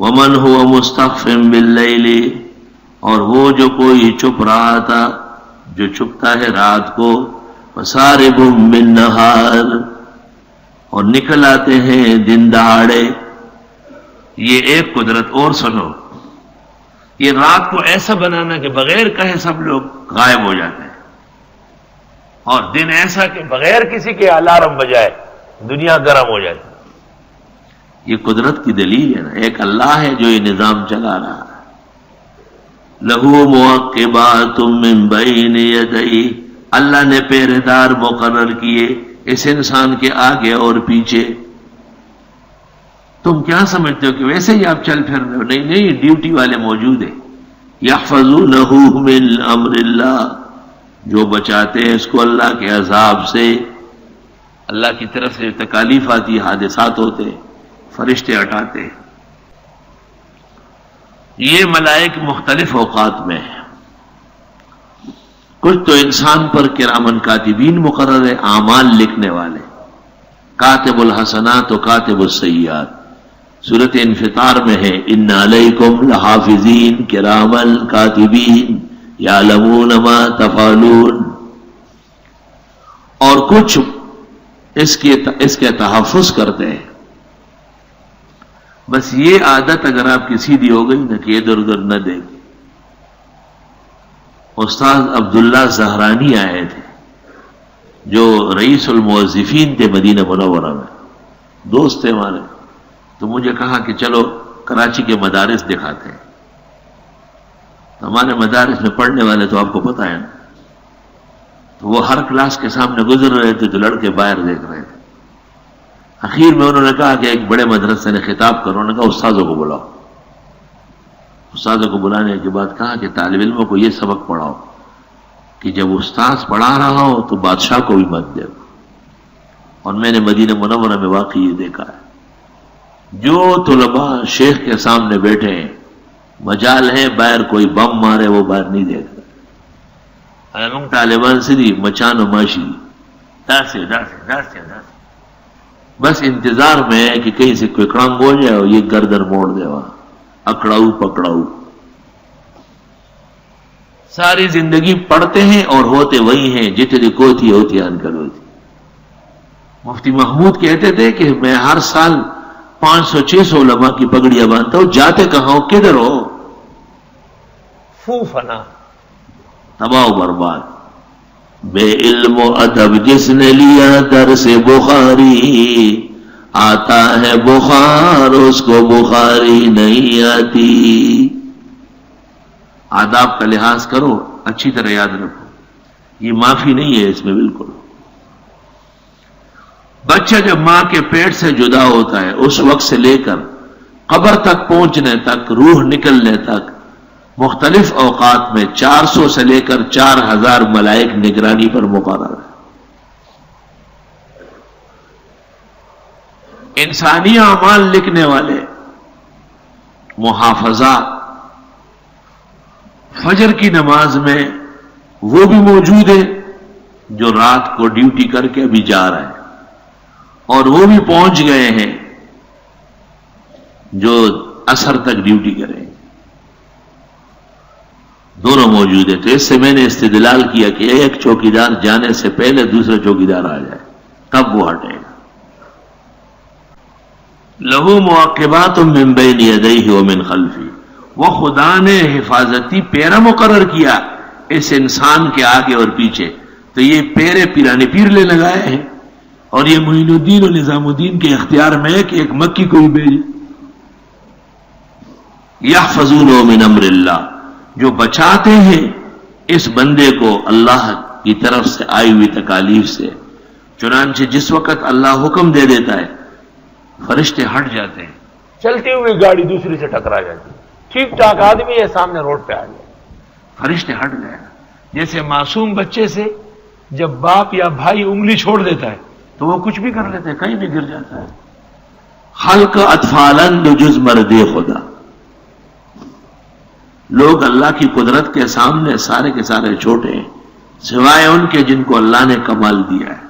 ومن هو مستخف باللیل، اور وہ جو کوئی چھپ رہا تھا، جو چھپتا ہے رات کو، وسارب بالنہار، اور نکل آتے ہیں دن دہاڑے۔ یہ ایک قدرت اور سنو، یہ رات کو ایسا بنانا کہ بغیر کہے سب لوگ غائب ہو جاتے ہیں، اور دن ایسا کہ بغیر کسی کے الارم بجائے دنیا گرم ہو جاتی ہے۔ یہ قدرت کی دلیل ہے نا، ایک اللہ ہے جو یہ نظام چلا رہا ہے۔ لَهُ مُعَقِّبَاتٌ مِّن بَيْنِ يَدَيْهِ، اللہ نے پہرے دار مقرر کیے اس انسان کے آگے اور پیچھے۔ تم کیا سمجھتے ہو کہ ویسے ہی آپ چل پھر رہے ہو؟ نہیں نہیں، ڈیوٹی والے موجود ہیں۔ يَحْفَظُونَهُ مِنْ أَمْرِ اللَّهِ، جو بچاتے ہیں اس کو اللہ کے عذاب سے۔ اللہ کی طرف سے تکالیف آتی، حادثات ہوتے، فرشتے ہٹاتے ہیں۔ یہ ملائک مختلف اوقات میں ہیں، کچھ تو انسان پر کرامن کاتبین مقرر ہے، اعمال لکھنے والے، کاتب الحسنات و کاتب السیئات۔ سورۃ انفطار میں ہے ان علیکم لحافظین کرامن کاتبین یعلمون ما تفعلون۔ اور کچھ اس کے تحفظ کرتے ہیں۔ بس یہ عادت اگر آپ کی سیدھی ہو گئی نا کہ ادھر ادھر نہ دیکھ۔ استاد عبداللہ زہرانی آئے تھے جو رئیس الموظفین تھے مدینہ منورہ میں، دوست تھے ہمارے، تو مجھے کہا کہ چلو کراچی کے مدارس دکھاتے ہیں۔ ہمارے مدارس میں پڑھنے والے تو آپ کو پتہ ہے نا، تو وہ ہر کلاس کے سامنے گزر رہے تھے تو لڑکے باہر دیکھ رہے تھے۔ اخیر میں انہوں نے کہا کہ ایک بڑے مدرسے نے خطاب کرو، انہوں نے کہا استاذوں کو بلاؤ۔ استاذوں کو بلانے کے بعد کہا کہ طالب علموں کو یہ سبق پڑھاؤ کہ جب استاذ پڑھا رہا ہو تو بادشاہ کو بھی مت دے۔ اور میں نے مدینہ منورہ میں واقعی یہ دیکھا ہے، جو طلباء شیخ کے سامنے بیٹھے ہیں، مجال ہے باہر کوئی بم مارے وہ باہر نہیں دیکھ رہے۔ طالبان سری مچان و ماشی داسے بس انتظار میں ہے کہ کہیں سے کوئی کرنگ ہو جائے اور یہ گردن موڑ دے، وہاں اکڑاؤ پکڑاؤ۔ ساری زندگی پڑھتے ہیں اور ہوتے وہی ہیں جتنی کوتھی ہوتی انکل ہوتی۔ مفتی محمود کہتے تھے کہ میں ہر سال 500-600 علماء کی پگڑیاں باندھتا ہوں، جاتے کہاں ہو، کدھر ہو؟ فنا تباہ و برباد۔ بے علم و ادب جس نے لیا درس بخاری، آتا ہے بخار اس کو بخاری نہیں آتی۔ آداب کا لحاظ کرو، اچھی طرح یاد رکھو، یہ معافی نہیں ہے اس میں بالکل۔ بچہ جب ماں کے پیٹ سے جدا ہوتا ہے اس وقت سے لے کر قبر تک پہنچنے تک، روح نکلنے تک، مختلف اوقات میں 400 سے لے کر 4000 ملائک نگرانی پر مقرر ہے۔ انسانی اعمال لکھنے والے محافظہ فجر کی نماز میں وہ بھی موجود ہے جو رات کو ڈیوٹی کر کے ابھی جا رہے ہیں، اور وہ بھی پہنچ گئے ہیں جو عصر تک ڈیوٹی کریں، دونوں موجود ہیں۔ تو اس سے میں نے استدلال کیا کہ ایک چوکیدار جانے سے پہلے دوسرا چوکیدار آ جائے تب وہ ہٹے گا۔ لہو معقبات من بین یدیہ ومن خلفہ، وہ خدا نے حفاظتی پیرا مقرر کیا اس انسان کے آگے اور پیچھے۔ تو یہ پیرے پیرانے پیر لے لگائے ہیں، اور یہ معین الدین اور نظام الدین کے اختیار میں ہے کہ ایک مکی کو بھی بھیجے۔ یحفظون من امر اللہ، جو بچاتے ہیں اس بندے کو اللہ کی طرف سے آئی ہوئی تکالیف سے۔ چنانچہ جس وقت اللہ حکم دے دیتا ہے فرشتے ہٹ جاتے ہیں، چلتی ہوئی گاڑی دوسری سے ٹکرا جاتی ہے، ٹھیک ٹھاک آدمی ہے سامنے روڈ پہ آ جائے، فرشتے ہٹ گئے۔ جیسے معصوم بچے سے جب باپ یا بھائی انگلی چھوڑ دیتا ہے تو وہ کچھ بھی کر لیتے ہیں، کہیں بھی گر جاتا ہے۔ خلق اطفالن جز مرد خدا، لوگ اللہ کی قدرت کے سامنے سارے کے سارے چھوٹے ہیں، سوائے ان کے جن کو اللہ نے کمال دیا ہے۔